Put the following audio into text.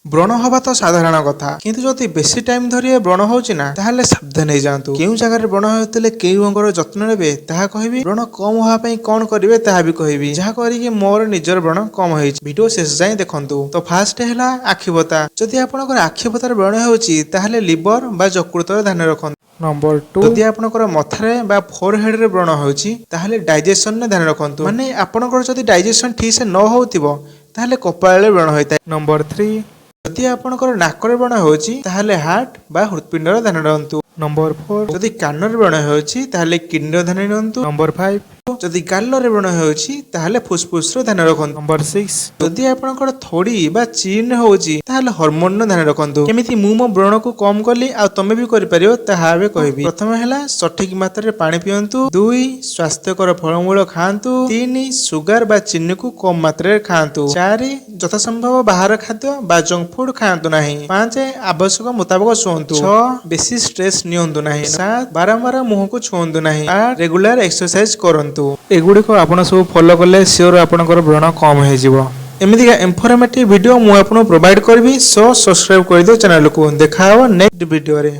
व्रण हवा तो साधारण कथा किंतु जदि बेसी टाइम धरी व्रण होउची ना ताहले सावधान हो जातु। केउ जगह व्रण होतले केउ अंगर जत्न नेबे ताहा कहबी, व्रण कम होवा पई कोन करिवे ताहा भी कहबी, जहा करी कि मोर निजर व्रण कम होइछ। वीडियो शेष जाय देखंतु। तो फास्ट हैला आखिबता। जदि आपनकर आखिबतार व्रण होउची ताहले लिवर बा यकृतर ध्यान रखंतु। नंबर 2, जदि आपनकर मथारे बा फोरहेड रे व्रण होउची ताहले डाइजेशन ने ध्यान रखंतु। माने आपनकर जदि डाइजेशन ठीक से न होउतिबो ताहले कपाळे व्रण होइता। नंबर 3, जदि आपनकर नाकर व्रण होउची ताहले हार्ट बा हृदपिंडर ध्यान रखंतु। नंबर 4, जदि कानर व्रण होउची ताहले किडनी ध्यान रखंतु। नंबर 5, जदि गालरे व्रण होउची ताहले फुसफुस रो ध्यान रखंतु। नंबर 6, जदि आपनकर थोड़ी बा चीन होउची ताहले हार्मोन रो ध्यान रखंतु। केमिति मु मो व्रण को कम करली आ तमे भी करि परियो ताहा बे कहबी। प्रथम हैला सठिक मात्रा रे पानी पियंतु। 2, स्वास्थ्यकर फलमूल खांतु। 3, सुगर बा चीनी को कम मात्रा रे खांतु। 4, यथा संभव बाहर खाद्य बा जंक फूड खांतु नाही। 5, आवश्यक मुताबिक सोंतु। 6, बेसी स्ट्रेस नियंतु नाही। 7, बारंबार मुह को छुअंतु नाही। 8, रेगुलर एक्सरसाइज करंतु। एगुडी को आपण सब फॉलो करले श्योर आपनकर व्रण कम हो जिवो। एमितिका इन्फॉर्मेटिव वीडियो मु आपन प्रोवाइड करबी। सो सब्सक्राइब कर दियो चैनल को। देखा हो नेक्स्ट वीडियो रे।